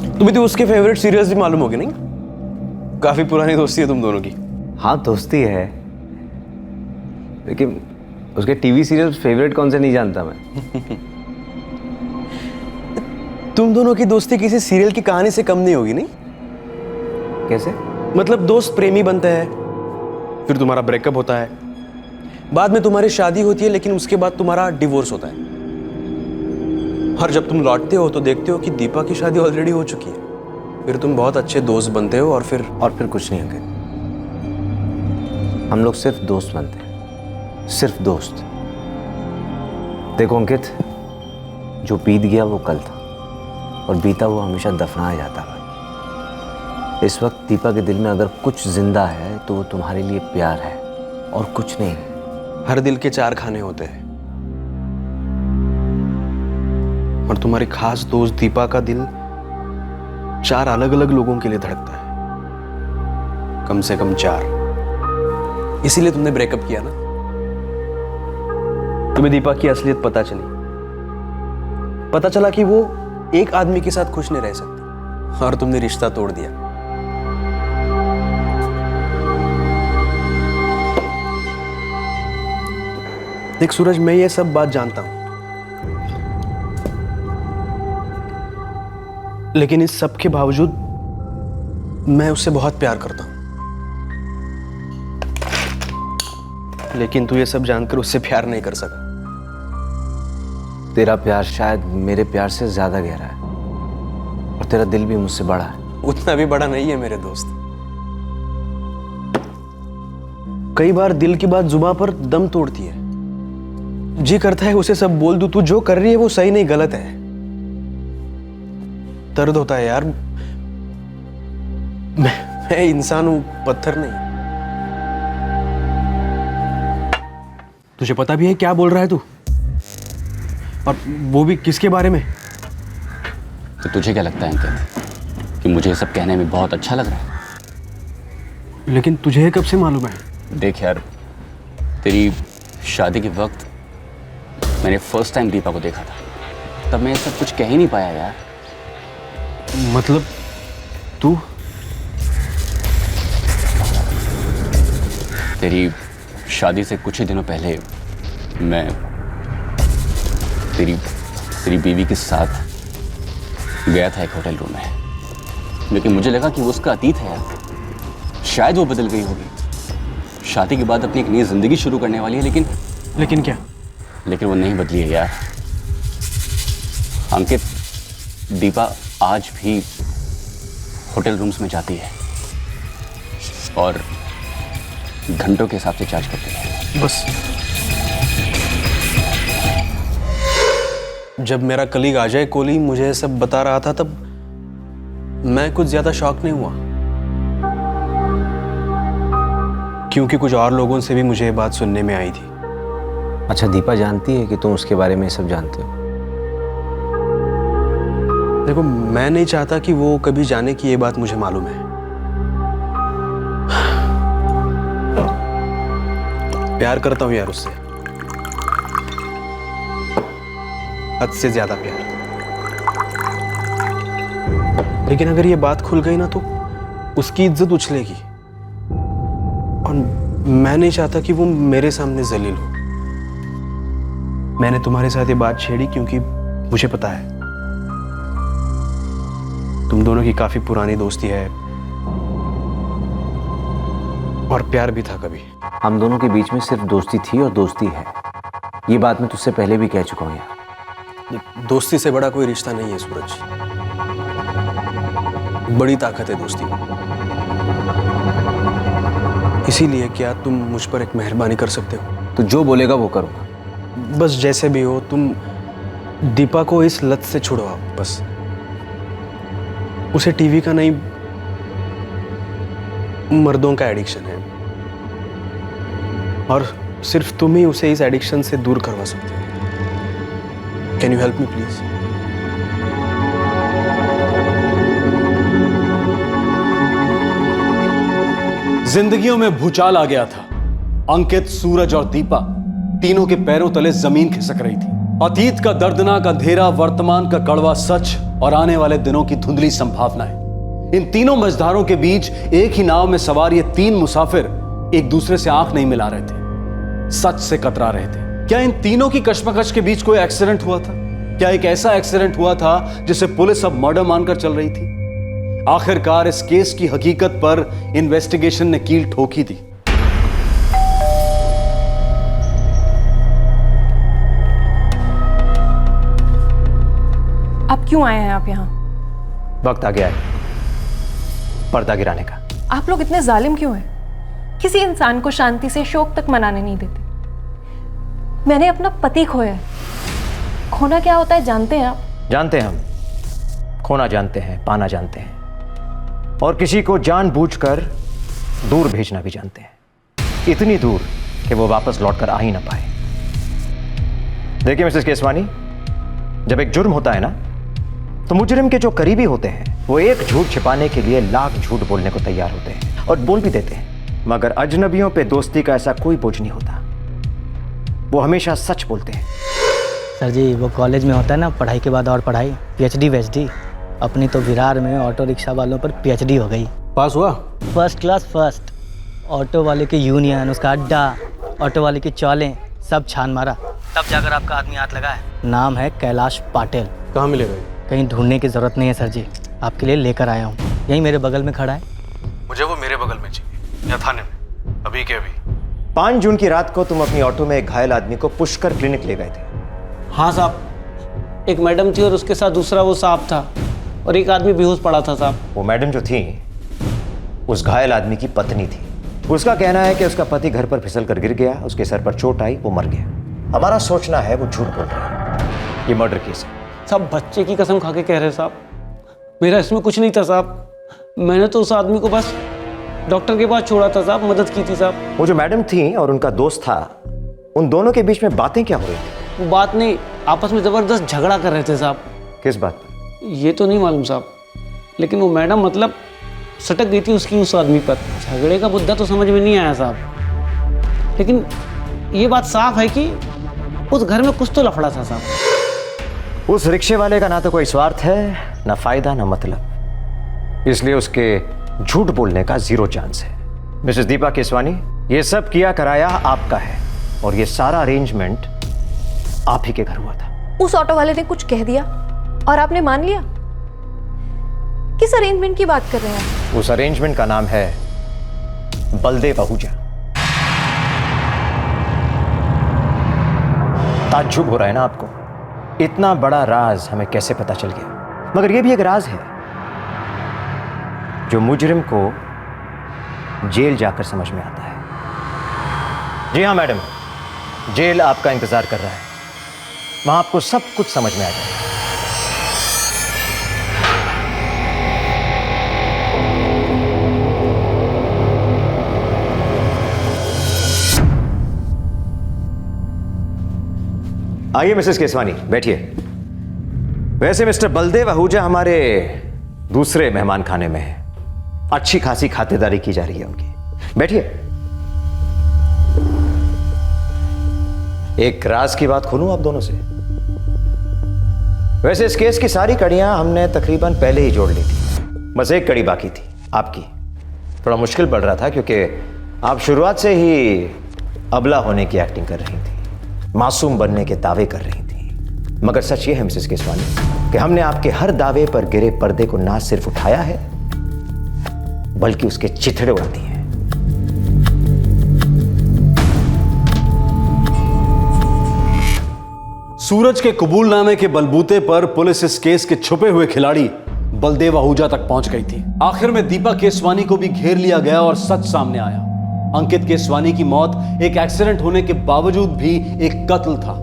तुम्हें तो उसके फेवरेट सीरियल्स भी मालूम होगी नहीं? काफी पुरानी दोस्ती है तुम दोनों की। हाँ, दोस्ती है, लेकिन उसके टीवी सीरियल फेवरेट कौन से नहीं जानता मैं। तुम दोनों की दोस्ती किसी सीरियल की कहानी से कम नहीं होगी, नहीं? कैसे? मतलब दोस्त प्रेमी बनते हैं, फिर तुम्हारा ब्रेकअप होता है, बाद में तुम्हारी शादी होती है, लेकिन उसके बाद तुम्हारा डिवोर्स होता है, और जब तुम लौटते हो तो देखते हो कि दीपा की शादी ऑलरेडी हो चुकी है। फिर तुम बहुत अच्छे दोस्त बनते हो, और फिर कुछ नहीं अंकित, हम लोग सिर्फ दोस्त बनते हैं, सिर्फ दोस्त। देखो अंकित, जो बीत गया वो कल था, और बीता वो हमेशा दफनाया जाता है। इस वक्त दीपा के दिल में अगर कुछ जिंदा है तो वो तुम्हारे लिए प्यार है और कुछ नहीं। हर दिल के 4 खाने होते हैं, और तुम्हारी खास दोस्त दीपा का दिल 4 अलग अलग लोगों के लिए धड़कता है, कम से कम 4। इसीलिए तुमने ब्रेकअप किया ना। तुम्हें दीपा की असलियत पता चली, पता चला कि वो एक आदमी के साथ खुश नहीं रह सकती, और तुमने रिश्ता तोड़ दिया। देख सूरज, मैं ये सब बात जानता हूं, लेकिन इस सब के बावजूद मैं उससे बहुत प्यार करता हूं। लेकिन तू ये सब जानकर उससे प्यार नहीं कर सका। तेरा प्यार शायद मेरे प्यार से ज्यादा गहरा है और तेरा दिल भी मुझसे बड़ा है। उतना भी बड़ा नहीं है मेरे दोस्त। कई बार दिल की बात जुबान पर दम तोड़ती है। जी करता है उसे सब बोल दूं, तू जो कर रही है वो सही नहीं गलत है। दर्द होता है यार। मैं इंसान हूं, पत्थर नहीं। तुझे पता भी है क्या बोल रहा है तू? और वो भी किसके बारे में? तो तुझे क्या लगता है अंकित कि मुझे ये सब कहने में बहुत अच्छा लग रहा है? लेकिन तुझे कब से मालूम है? देख यार, तेरी शादी के वक्त मैंने फर्स्ट टाइम दीपा को देखा था, तब मैं ये सब कुछ कह ही नहीं पाया यार। मतलब तू? तेरी शादी से कुछ ही दिनों पहले मैं तेरी बीवी के साथ गया था एक होटल रूम में, लेकिन मुझे लगा कि वो उसका अतीत है यार। शायद वो बदल गई होगी, शादी के बाद अपनी एक नई जिंदगी शुरू करने वाली है। लेकिन क्या? लेकिन वो नहीं बदली है यार। अंकित, दीपा आज भी होटल रूम्स में जाती है और घंटों के हिसाब से चार्ज करती है। बस जब मेरा कलीग अजय कोहली मुझे सब बता रहा था तब मैं कुछ ज्यादा शॉक नहीं हुआ, क्योंकि कुछ और लोगों से भी मुझे ये बात सुनने में आई थी। अच्छा, दीपा जानती है कि तुम उसके बारे में सब जानते हो? देखो, मैं नहीं चाहता कि वो कभी जाने कि ये बात मुझे मालूम है। प्यार करता हूं यार उससे, हद से ज्यादा प्यार। लेकिन अगर ये बात खुल गई ना तो उसकी इज्जत उछलेगी और मैं नहीं चाहता कि वो मेरे सामने जलील हो। मैंने तुम्हारे साथ ये बात छेड़ी क्योंकि मुझे पता है तुम दोनों की काफी पुरानी दोस्ती है और प्यार भी था कभी। हम दोनों के बीच में सिर्फ दोस्ती थी और दोस्ती है, ये बात मैं तुझसे पहले भी कह चुका हूं यार। दोस्ती से बड़ा कोई रिश्ता नहीं है सूरज, बड़ी ताकत है दोस्ती में। इसीलिए क्या तुम मुझ पर एक मेहरबानी कर सकते हो? तो जो बोलेगा वो करूंगा। बस जैसे भी हो, तुम दीपा को इस लत से छुड़वाओ। बस उसे टीवी का नहीं, मर्दों का एडिक्शन है और सिर्फ तुम ही उसे इस एडिक्शन से दूर करवा सकते हो। Can you help me please? जिंदगियों में भूचाल आ गया था। अंकित, सूरज और दीपा तीनों के पैरों तले जमीन खिसक रही थी। अतीत का दर्दनाक अंधेरा, वर्तमान का कड़वा सच और आने वाले दिनों की धुंधली संभावनाएं। इन तीनों मझधारों के बीच एक ही नाव में सवार ये तीन मुसाफिर एक दूसरे से आंख नहीं मिला रहे थे, सच से कतरा रहे थे। क्या इन तीनों की कश्मकश के बीच कोई एक्सीडेंट हुआ था? क्या एक ऐसा एक्सीडेंट हुआ था जिसे पुलिस अब मर्डर मानकर चल रही थी? आखिरकार इस केस की हकीकत पर इन्वेस्टिगेशन ने कील ठोकी थी। आप क्यों आए हैं आप यहाँ? वक्त आ गया है पर्दा गिराने का। आप लोग इतने जालिम क्यों हैं? किसी इंसान को शांति से शोक तक मनाने नहीं देते। मैंने अपना पति खोया है। खोना क्या होता है जानते हैं आप? जानते हैं हम, खोना जानते हैं, पाना जानते हैं, और किसी को जानबूझकर दूर भेजना भी जानते हैं, इतनी दूर कि वो वापस लौटकर आ ही ना पाए। देखिए मिसेस केसवानी, जब एक जुर्म होता है ना, तो मुजरिम के जो करीबी होते हैं वो एक झूठ छिपाने के लिए लाख झूठ बोलने को तैयार होते हैं और बोल भी देते हैं, मगर अजनबियों पे दोस्ती का ऐसा कोई बोझ नहीं होता। वो हमेशा सच बोलते हैं। सर जी, वो कॉलेज में होता है ना, पढ़ाई के बाद और पढ़ाई, पीएचडी वेचडी। अपनी तो विरार में ऑटो रिक्शा वालों पर पीएचडी हो गई। पास हुआ? First class first. ऑटो वाले की यूनियन, उसका अड्डा, ऑटो वाले की चौलें, सब छान मारा, तब जाकर आपका आदमी हाथ लगा है। नाम है कैलाश पाटिल। कहाँ मिलेगा? कहीं ढूंढने की जरूरत नहीं है सर जी। आपके लिए लेकर आया हूँ। यहीं मेरे बगल में खड़ा है। मुझे वो मेरे बगल में चाहिए या थाने में, अभी के अभी। 5 जून की रात को तुम अपनी ऑटो में एक घायल आदमी को पुष्कर क्लिनिक ले गए थे। हाँ साहब, एक मैडम थी और उसके साथ दूसरा वो साहब था और एक आदमी बेहोश पड़ा था साहब। वो मैडम जो थी उस घायल आदमी की पत्नी थी। उसका कहना है कि उसका पति घर पर फिसल कर गिर गया, उसके सर पर चोट आई, वो मर गया। हमारा सोचना है वो झूठ बोल रहा है, ये मर्डर केस है। साहब बच्चे की कसम खा के कह रहे हैं साहब, मेरा इसमें कुछ नहीं था साहब। मैंने तो उस आदमी को बस डॉक्टर के पास छोड़ा था साहब, मदद की थी साहब। वो जो मैडम थी और उनका दोस्त था, उन दोनों के बीच में बातें क्या हो रही थी? वो बात नहीं, आपस में जबरदस्त झगड़ा कर रहे थे साहब। किस बात पर? ये तो नहीं मालूम साहब, लेकिन वो मैडम मतलब सटक गई थी उसकी उस आदमी पर। झगड़े का मुद्दा तो समझ में नहीं आया साहब, लेकिन ये बात साफ है कि उस घर में कुछ तो लफड़ा था साहब। उस रिक्शे वाले का ना तो कोई स्वार्थ है, ना फायदा, ना मतलब, इसलिए उसके झूठ बोलने का 0 चांस है। मिसेस दीपा केसवानी, ये सब किया कराया आपका है और ये सारा अरेंजमेंट आप ही के घर हुआ था। उस ऑटो वाले ने कुछ कह दिया और आपने मान लिया? किस अरेंजमेंट की बात कर रहे हैं? उस अरेंजमेंट का नाम है बलदेव आहूजा। ताज्जुब हो रहा है ना आपको? इतना बड़ा राज हमें कैसे पता चल गया? मगर यह भी एक राज है जो मुजरिम को जेल जाकर समझ में आता है। जी हाँ मैडम, जेल आपका इंतजार कर रहा है, वहां आपको सब कुछ समझ में आ जाएगा। आइए मिसेस केसवानी, बैठिए। वैसे मिस्टर बलदेव आहूजा हमारे दूसरे मेहमान खाने में है, अच्छी खासी खातिरदारी की जा रही है उनकी। बैठिए। एक राज की बात खोलूं आप दोनों से। वैसे इस केस की सारी कड़ियां हमने तकरीबन पहले ही जोड़ ली थी, बस एक कड़ी बाकी थी आपकी। थोड़ा मुश्किल पड़ रहा था क्योंकि आप शुरुआत से ही अबला होने की एक्टिंग कर रही थी, मासूम बनने के दावे कर रही थी। मगर सच ये है मिसेस केसवानी कि हमने आपके हर दावे पर गिरे पर्दे को ना सिर्फ उठाया है बल्कि उसके चिथड़े उड़ा दिए हैं। सूरज के कबूलनामे के बलबूते पर पुलिस इस केस के छुपे हुए खिलाड़ी बलदेव आहूजा तक पहुंच गई थी। आखिर में दीपा केसवानी को भी घेर लिया गया और सच सामने आया। अंकित केसवानी की मौत एक एक्सीडेंट होने के बावजूद भी एक कत्ल था,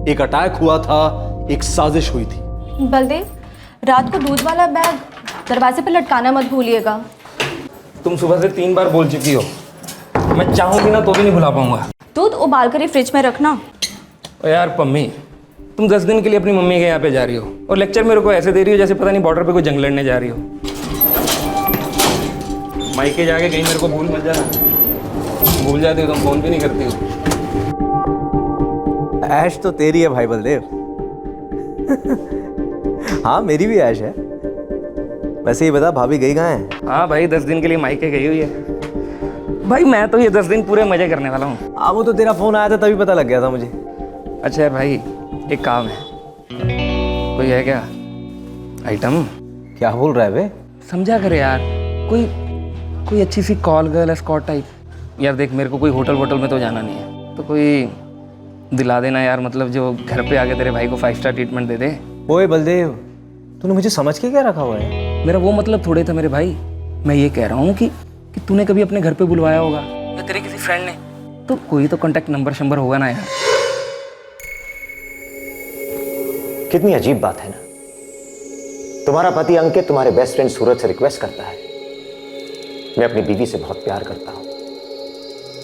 एक अटैक हुआ था, एक साजिश हुई थी। बलदेव, रात को दूध वाला बैग दरवाजे पर लटकाना मत भूलिएगा। तुम सुबह से 3 बार बोल चुकी हो, मैं चाहूंगी ना तो भी नहीं भुला पाऊंगा। दूध उबाल कर ही फ्रिज में रखना। ओ यार पम्मी, तुम 10 दिन के लिए अपनी मम्मी के यहाँ पे जा रही हो और लेक्चर मेरे को ऐसे दे रही हो जैसे पता नहीं बॉर्डर पे कोई जंग लड़ने जा रही हो। मायके जाके कहीं मेरे को भूल मत जाना। भूल जाती हो तुम, फोन भी नहीं करती हो। ऐश तो तेरी है भाई बलदेव। हाँ मेरी भी ऐश है। वैसे ही बता, भाभी गई कहाँ है? हाँ भाई 10 दिन के लिए मायके गई हुई है। भाई मैं तो ये 10 दिन पूरे मजे करने वाला हूँ। हाँ वो तो तेरा फोन आया था तभी पता लग गया था मुझे। अच्छा यार भाई, एक काम है, कोई है क्या आइटम? क्या बोल रहा है बे? समझा करे यार, कोई अच्छी सी कॉल गर्ल एस्कॉर्ट टाइप। यार देख, मेरे को कोई होटल वोटल में तो जाना नहीं है, तो कोई दिला देना यार, मतलब जो घर पे आके तेरे भाई को 5 स्टार ट्रीटमेंट दे दे। ओए बलदेव, तूने मुझे समझ के क्या रखा हुआ है? मेरा वो मतलब थोड़े था मेरे भाई। मैं ये कह रहा हूँ कि तूने कभी अपने घर पे बुलवाया होगा या तेरे किसी फ्रेंड ने, तो कोई तो कॉन्टैक्ट नंबर शंबर होगा ना यार। कितनी अजीब बात है ना। तुम्हारा पति अंकित तुम्हारे बेस्ट फ्रेंड सूरज से रिक्वेस्ट करता है, मैं अपनी बीवी से बहुत प्यार करता हूं,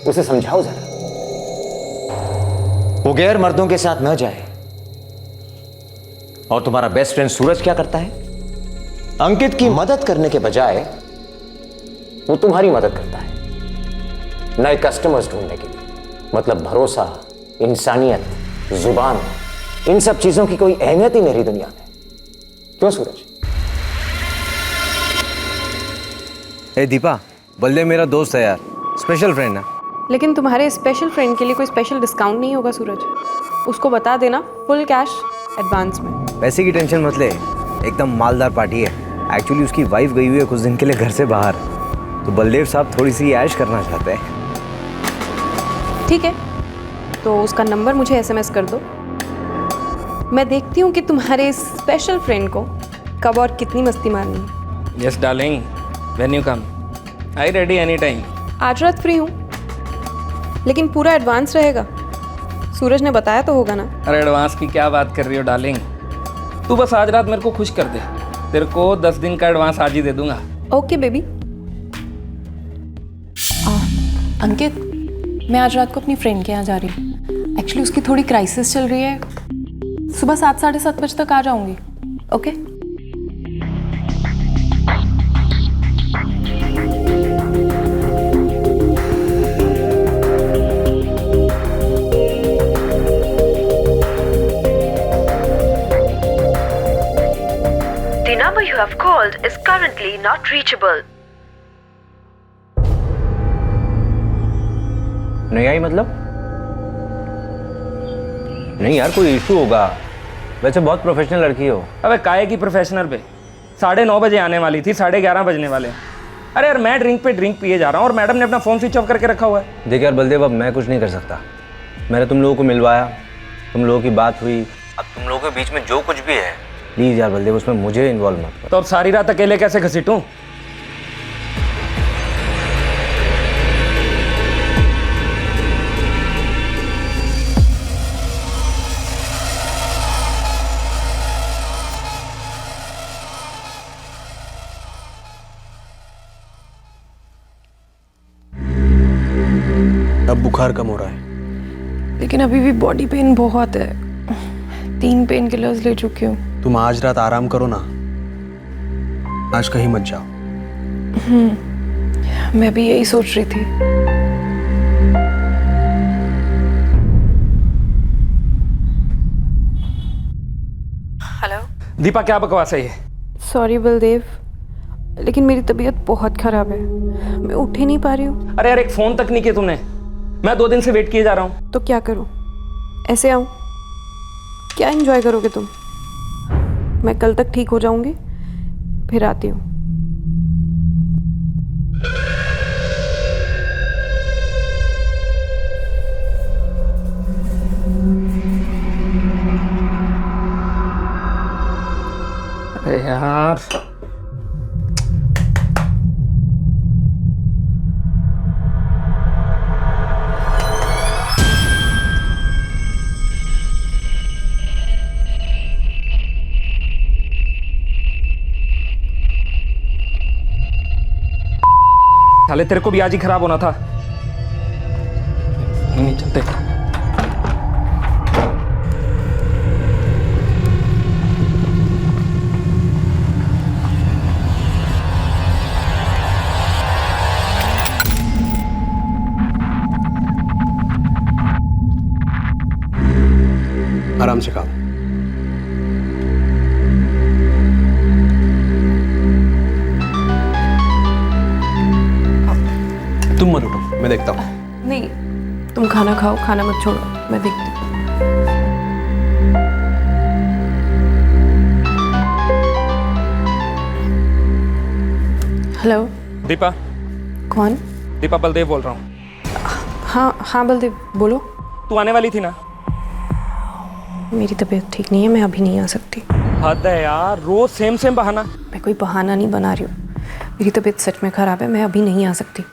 उसे समझाओ जरा, वो गैर मर्दों के साथ न जाए। और तुम्हारा बेस्ट फ्रेंड सूरज क्या करता है? अंकित की मदद करने के बजाय वो तुम्हारी मदद करता है नए कस्टमर्स ढूंढने के लिए। मतलब भरोसा, इंसानियत, जुबान, इन सब चीजों की कोई अहमियत ही नहीं रही दुनिया में। क्यों सूरज? ए दीपा, बलदेव मेरा दोस्त है यार, स्पेशल फ्रेंड है। लेकिन तुम्हारे स्पेशल फ्रेंड के लिए कोई स्पेशल डिस्काउंट नहीं होगा सूरज। उसको बता देना फुल कैश एडवांस में। पैसे की टेंशन मत ले, एकदम मालदार पार्टी है, एक्चुअली उसकी वाइफ गई हुई है कुछ दिन के लिए घर से बाहर, तो बलदेव साहब थोड़ी सी ऐश करना चाहते हैं। ठीक है, तो उसका नंबर मुझे एसएमएस कर दो। मैं देखती हूँ कि तुम्हारे इस स्पेशल फ्रेंड को कब और कितनी मस्ती मारनी है। Yes darling, when you come I ready any time. आज रात फ्री हूँ, लेकिन पूरा एडवांस रहेगा। सूरज ने बताया तो होगा ना? अरे एडवांस की क्या बात कर रही हो डार्लिंग, तू बस आज रात मेरे को खुश कर दे, तेरे को 10 दिन का एडवांस आज ही दे दूंगा। Okay baby. अंकित, मैं आज रात को अपनी फ्रेंड के यहाँ जा रही हूँ। एक्चुअली उसकी थोड़ी क्राइसिस चल रही है। सुबह 7 साढ़े 7 बजे तक आ जाऊंगी। Okay? The number you have called is currently not reachable. नहीं आई मतलब? नहीं यार, कोई इशू होगा। वैसे बहुत प्रोफेशनल लड़की हो। अबे काहे की प्रोफेशनल पे? 9:30 बजे आने वाली थी, 11:30 बजने वाले। अरे यार मैं ड्रिंक पे ड्रिंक पिए जा रहा हूँ और मैडम ने अपना फ़ोन स्विच ऑफ करके रखा हुआ है। देख यार बलदेव, अब मैं कुछ नहीं कर सकता। मैंने तुम लोगों को मिलवाया, तुम लोगों की बात हुई, अब तुम लोगों के बीच में जो कुछ भी है, प्लीज़ यार बलदेव उसमें मुझे इन्वॉल्व मत कर। तो अब सारी रात अकेले कैसे घसीटूं? अब बुखार कम हो रहा है, लेकिन अभी भी बॉडी पेन बहुत है। 3 पेन किलर्स ले चुकी हूँ। तुम आज रात आराम करो ना, आज कहीं मत जाओ। मैं भी यही सोच रही थी। हेलो दीपा, क्या बकवास है ये? सॉरी बलदेव, लेकिन मेरी तबीयत बहुत खराब है। मैं उठ ही नहीं पा रही हूँ। अरे यार एक फ़ोन तक नहीं किया तुमने। मैं 2 दिन से वेट किए जा रहा हूँ। तो क्या करूँ? ऐसे आऊँ? क्या एंजॉय करोगे तुम? मैं कल तक ठीक हो जाऊंगी, फिर आती हूँ। अरे यार साले, तेरे को भी आज ही खराब होना था। नहीं चलते। आराम से खाओ। तुम मत उठो, मैं देखता हूँ। नहीं, तुम खाना खाओ, खाना मत छोड़ो, मैं देखती हूँ। हेलो दीपा। कौन? दीपा, बलदेव बोल रहा हूँ। हाँ बलदेव बोलो। तू आने वाली थी ना? मेरी तबीयत ठीक नहीं है, मैं अभी नहीं आ सकती। हद है यार, रोज सेम बहाना। मैं कोई बहाना नहीं बना रही हूँ, मेरी तबीयत सच में खराब है, मैं अभी नहीं आ सकती।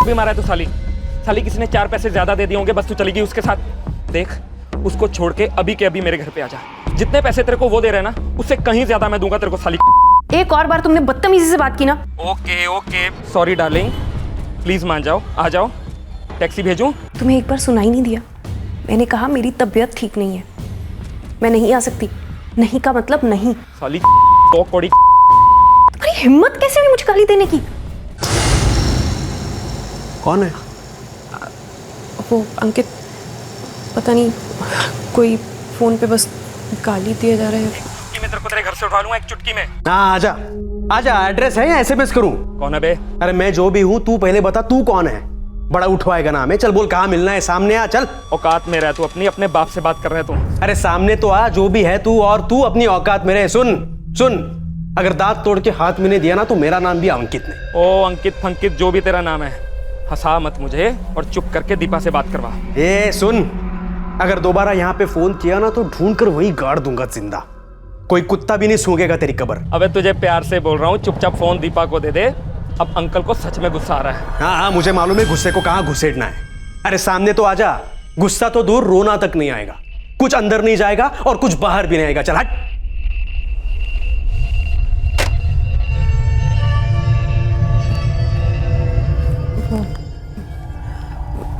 भी मारा है तो साली किसी ने 4 पैसे ज्यादा दे दिए होंगे, बस तू चली गई उसके साथ। देख, उसको छोड़ के अभी के अभी मेरे घर पे आ जा। जितने पैसे तेरे को वो दे रहे हैं ना, उससे कहीं ज्यादा मैं दूंगा तेरे को साली। एक और बार तुमने बदतमीजी से बात की ना। ओके सॉरी डार्लिंग, प्लीज मान जाओ, आ जाओ। टैक्सी भेजूं? तुम्हें एक बार सुनाई नहीं दिया? मैंने कहा मेरी तबीयत ठीक नहीं है, मैं नहीं आ सकती। नहीं का मतलब नहीं। साली कौड़ी। तुम्हारी हिम्मत कैसे हुई मुझे गाली देने की? कौन है वो? अंकित, पता नहीं, कोई फोन पे बस गाली दिए जा रहे हैं। मैं तेरे को तेरे घर से उठा लूंगा एक चुटकी में। हाँ आजा, एड्रेस है या एसएमएस करूं? कौन है बे? अरे मैं जो भी हूं, तू पहले बता तू कौन है? बड़ा उठवाएगा ना हमें। चल बोल, कहाँ मिलना है? सामने आ, चल। औकात में रह तू अपने बाप से बात कर रहे तू। अरे सामने तो आ, जो भी है तू, और तू अपनी औकात में रहे। सुन, अगर दांत तोड़ के हाथ में नहीं दिया ना तो मेरा नाम भी अंकित नहीं। ओ अंकित फंकित जो भी तेरा नाम है, हंसा मत मुझे और चुप करके दीपा से बात करवा। ए सुन, अगर दोबारा यहाँ पे फोन किया ना तो ढूंढ कर वहीं गाड़ दूंगा जिंदा। कोई कुत्ता भी नहीं सूंघेगा तेरी कब्र। अबे तुझे प्यार से बोल रहा हूँ, चुपचाप फोन दीपा को दे दे। अब अंकल को सच में गुस्सा आ रहा है। हाँ हाँ, मुझे मालूम है गुस्से को कहाँ घुसेड़ना है। अरे सामने तो आजा, गुस्सा तो दूर रोना तक नहीं आएगा, कुछ अंदर नहीं जाएगा और कुछ बाहर भी नहीं आएगा। चल हट।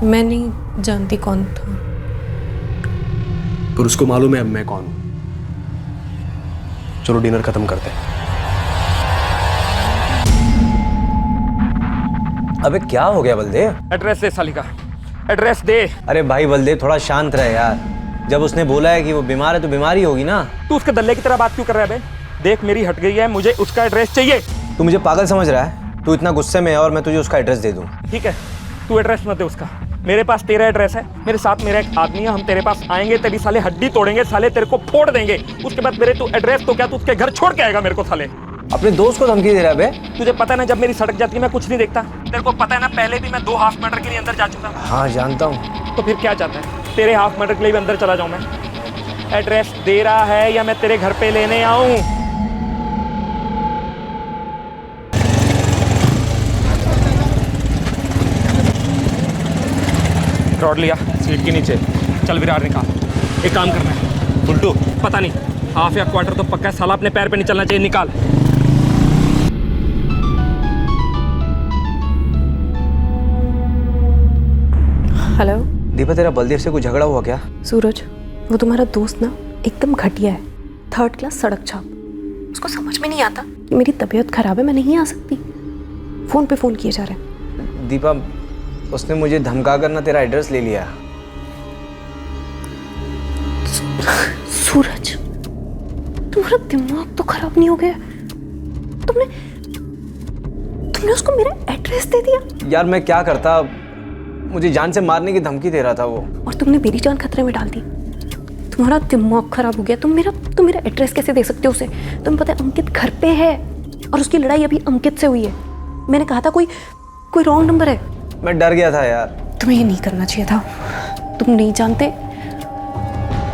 मैं नहीं जानती कौन था, पर उसको मालूम है अब मैं कौन हूं। चलो डिनर खत्म करते हैं। अबे क्या हो गया बलदेव? एड्रेस दे साली का, एड्रेस दे। अरे भाई बलदेव थोड़ा शांत रहे यार। जब उसने बोला है कि वो बीमार है तो बीमारी होगी ना। तू उसके दल्ले की तरह बात क्यों कर रहा है बे? देख मेरी हट गई है, मुझे उसका एड्रेस चाहिए। तू मुझे पागल समझ रहा है? तू इतना गुस्से में है और मैं तुझे उसका एड्रेस दे दूं। ठीक है, तू एड्रेस मत दे उसका, मेरे पास तेरा एड्रेस है। मेरे साथ मेरा एक आदमी है, हम तेरे पास आएंगे, तेरी साले हड्डी तोड़ेंगे, साले तेरे को फोड़ देंगे। उसके बाद मेरे तू एड्रेस तो क्या, तू उसके घर छोड़ के आएगा मेरे को साले। अपने दोस्त को धमकी दे रहा है बे? तुझे पता है ना जब मेरी सड़क जाती है मैं कुछ नहीं देखता। तेरे को पता है ना पहले भी मैं 2 हाफ मर्डर के लिए अंदर जा चुका हूँ। हाँ जानता हूँ। तो फिर क्या चाहता है? तेरे हाफ मर्डर के लिए भी अंदर चला जाऊँ मैं? एड्रेस दे रहा है या मैं तेरे घर पे लेने आऊं? रॉड लिया सीट के नीचे। चल विरार निकाल। एक काम करना है उल्टू, पता नहीं हाफ या क्वार्टर तो पक्का है, साला अपने पैर पे नहीं चलना चाहिए। निकाल। हेलो दीपा, तेरा बलदेव से कोई झगड़ा हुआ क्या? सूरज, वो तुम्हारा दोस्त ना एकदम घटिया है, 3rd क्लास सड़क छाप। उसको समझ में नहीं आता कि मेरी तबीयत खराब है, मैं नहीं आ सकती। फोन पे फोन किए जा रहे हैं। दीपा, उसने मुझे धमका कर ना तेरा एड्रेस ले लिया। सूरज, तुम्हारा दिमाग तो खराब नहीं हो गया? तुमने उसको मेरा एड्रेस दे दिया? यार मैं क्या करता, मुझे जान से मारने की धमकी दे रहा था वो। और तुमने मेरी जान खतरे में डाल दी। तुम्हारा दिमाग खराब हो गया। तुम मेरा एड्रेस कैसे दे सकते हो उसे? तुम्हें पता है अंकित घर पे है और उसकी लड़ाई अभी अंकित से हुई है। मैंने कहा था कोई रॉन्ग नंबर है। मैं डर गया था यार। तुम्हें ये नहीं करना चाहिए था। तुम नहीं जानते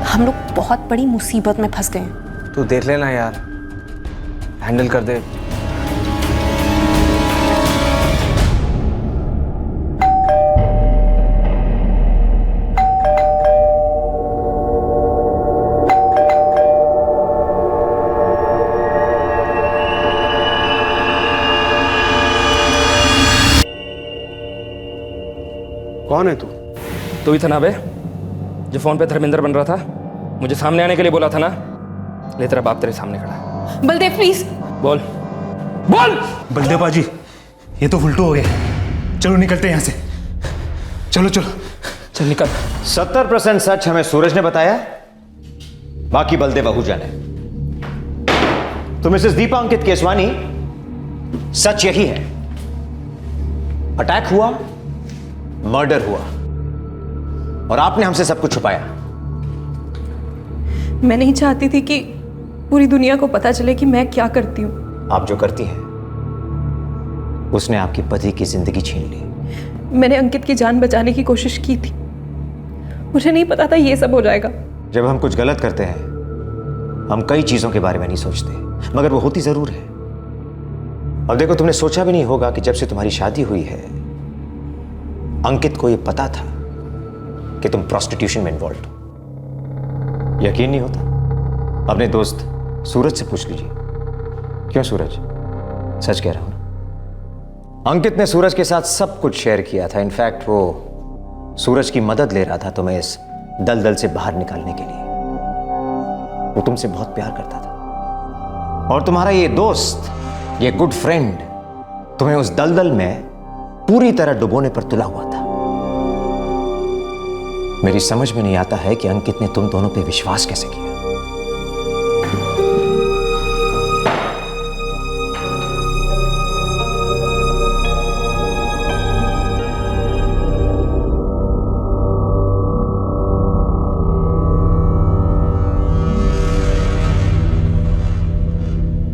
हम लोग बहुत बड़ी मुसीबत में फंस गए हैं। तू देख लेना यार, हैंडल कर दे। कौन है तू? तू ही था ना बे जो फोन पे धर्मेंद्र बन रहा था? मुझे सामने आने के लिए बोला था ना? ले तेरा बाप तेरे सामने खड़ा है। बलदेव प्लीज बोल। बलदेव बाजी, ये तो उल्टू हो गया। चलो निकलते हैं यहाँ से। चलो चलो चल निकल। 70% सच हमें सूरज ने बताया, बाकी बलदेव आहूजा ने। तो मिसेस दीपा अंकित केसवानी, सच यही है, अटैक हुआ, मर्डर हुआ और आपने हमसे सब कुछ छुपाया। मैं नहीं चाहती थी कि पूरी दुनिया को पता चले कि मैं क्या करती हूँ। आप जो करती हैं उसने आपके पति की जिंदगी छीन ली। मैंने अंकित की जान बचाने की कोशिश की थी। मुझे नहीं पता था ये सब हो जाएगा। जब हम कुछ गलत करते हैं हम कई चीजों के बारे में नहीं सोचते, मगर वो होती जरूर है। अब देखो, तुमने सोचा भी नहीं होगा कि जब से तुम्हारी शादी हुई है अंकित को यह पता था कि तुम प्रोस्टिट्यूशन में इन्वॉल्व हो। यकीन नहीं होता? अपने दोस्त सूरज से पूछ लीजिए। क्यों सूरज, सच कह रहा हूं ना? अंकित ने सूरज के साथ सब कुछ शेयर किया था। इनफैक्ट वो सूरज की मदद ले रहा था तुम्हें इस दलदल से बाहर निकालने के लिए। वो तुमसे बहुत प्यार करता था और तुम्हारा ये दोस्त, ये गुड फ्रेंड तुम्हें उस दलदल में पूरी तरह डुबोने पर तुला हुआ था। मेरी समझ में नहीं आता है कि अंकित ने तुम दोनों पे विश्वास कैसे किया।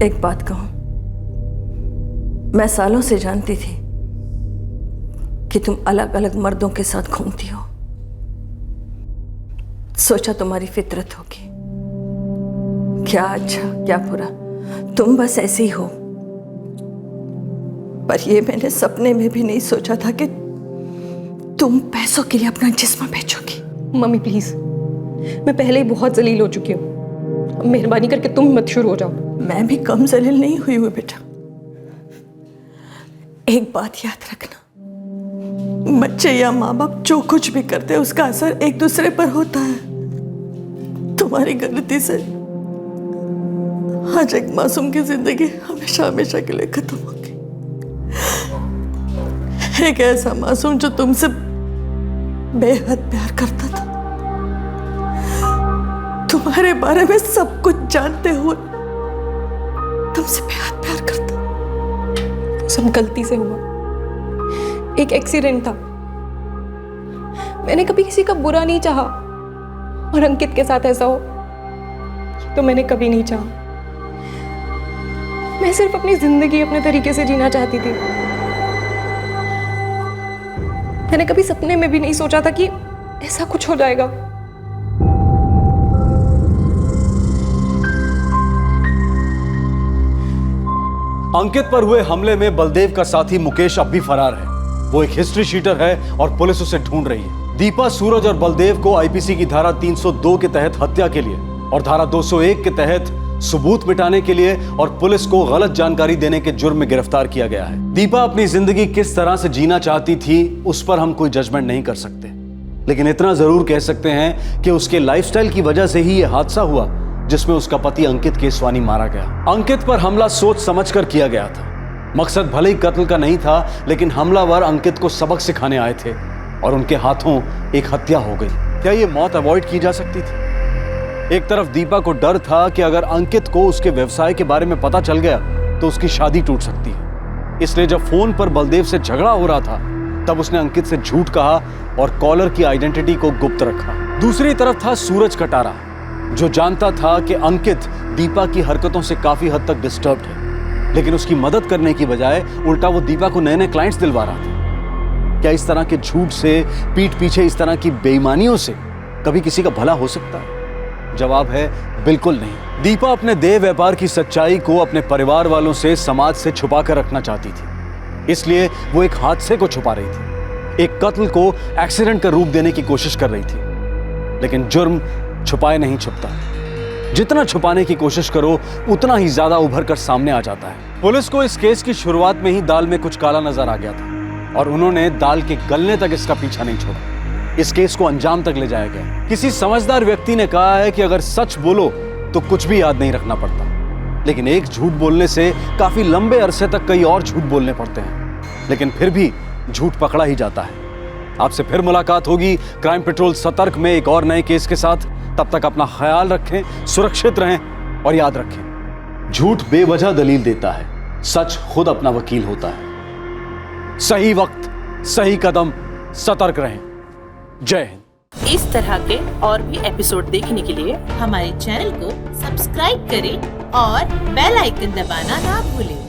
एक बात कहूं, मैं सालों से जानती थी कि तुम अलग अलग मर्दों के साथ घूमती हो। सोचा तुम्हारी फितरत होगी, क्या अच्छा क्या बुरा, तुम बस ऐसे ही हो। पर ये मैंने सपने में भी नहीं सोचा था कि तुम पैसों के लिए अपना जिस्म बेचोगी। मम्मी प्लीज, मैं पहले ही बहुत जलील हो चुकी हूँ, मेहरबानी करके तुम मत शुरू हो जाओ। मैं भी कम जलील नहीं हुई हूँ बेटा। एक बात याद रखना, बच्चे या माँ बाप जो कुछ भी करते हैं उसका असर एक दूसरे पर होता है। तुम्हारी गलती से आज एक मासूम की जिंदगी हमेशा हमेशा के लिए खत्म हो गई। एक ऐसा मासूम जो तुमसे बेहद प्यार करता था, तुम्हारे बारे में सब कुछ जानते हुए तुमसे बेहद प्यार करता। सब गलती से हुआ, एक एक्सीडेंट था। मैंने कभी किसी का बुरा नहीं चाहा, और अंकित के साथ ऐसा हो ये तो मैंने कभी नहीं चाहा। मैं सिर्फ अपनी जिंदगी अपने तरीके से जीना चाहती थी। मैंने कभी सपने में भी नहीं सोचा था कि ऐसा कुछ हो जाएगा। अंकित पर हुए हमले में बलदेव का साथी मुकेश अब भी फरार है। वो एक हिस्ट्री शीटर है और पुलिस उसे ढूंढ रही है। दीपा, सूरज और बलदेव को आईपीसी की धारा 302 के तहत हत्या के लिए और धारा 201 के तहत सबूत मिटाने के लिए और पुलिस को गलत जानकारी देने के जुर्म में गिरफ्तार किया गया है। दीपा अपनी जिंदगी किस तरह से जीना चाहती थी उस पर हम कोई जजमेंट नहीं कर सकते, लेकिन इतना जरूर कह सकते हैं कि उसके लाइफस्टाइल की वजह से ही यह हादसा हुआ जिसमें उसका पति अंकित केसवानी मारा गया। अंकित पर हमला सोच समझकर किया गया था। मकसद भले ही कत्ल का नहीं था, लेकिन हमलावर अंकित को सबक सिखाने आए थे और उनके हाथों एक हत्या हो गई। क्या यह मौत अवॉइड की जा सकती थी? एक तरफ दीपा को डर था कि अगर अंकित को उसके व्यवसाय के बारे में पता चल गया तो उसकी शादी टूट सकती है। इसलिए जब फोन पर बलदेव से झगड़ा हो रहा था तब उसने अंकित से झूठ कहा और कॉलर की आइडेंटिटी को गुप्त रखा। दूसरी तरफ था सूरज कटारा, जो जानता था कि अंकित दीपा की हरकतों से काफी हद तक डिस्टर्ब्ड है, लेकिन उसकी मदद करने की बजाय उल्टा वो दीपा को नए नए क्लाइंट्स दिलवा रहा था। क्या इस तरह के झूठ से, पीठ पीछे इस तरह की बेईमानियों से कभी किसी का भला हो सकता है? जवाब है बिल्कुल नहीं। दीपा अपने देह व्यापार की सच्चाई को अपने परिवार वालों से, समाज से छुपा कर रखना चाहती थी, इसलिए वो एक हादसे को छुपा रही थी, एक कत्ल को एक्सीडेंट का रूप देने की कोशिश कर रही थी। लेकिन जुर्म छुपाए नहीं छुपता, जितना छुपाने की कोशिश करो उतना ही ज्यादा उभर कर सामने आ जाता है। पुलिस को इस केस की शुरुआत में ही दाल में कुछ काला नजर आ गया था और उन्होंने दाल के गलने तक इसका पीछा नहीं छोड़ा। इस केस को अंजाम तक ले जाया गया। किसी समझदार व्यक्ति ने कहा है कि अगर सच बोलो तो कुछ भी याद नहीं रखना पड़ता, लेकिन एक झूठ बोलने से काफी लंबे अरसे तक कई और झूठ बोलने पड़ते हैं, लेकिन फिर भी झूठ पकड़ा ही जाता है। आपसे फिर मुलाकात होगी क्राइम पेट्रोल सतर्क में एक और नए केस के साथ। तब तक अपना ख्याल रखें, सुरक्षित रहें और याद रखें, झूठ बेवजह दलील देता है, सच खुद अपना वकील होता है। सही वक्त, सही कदम, सतर्क रहें। जय हिंद। इस तरह के और भी एपिसोड देखने के लिए हमारे चैनल को सब्सक्राइब करें और बेल आइकन दबाना ना भूलें।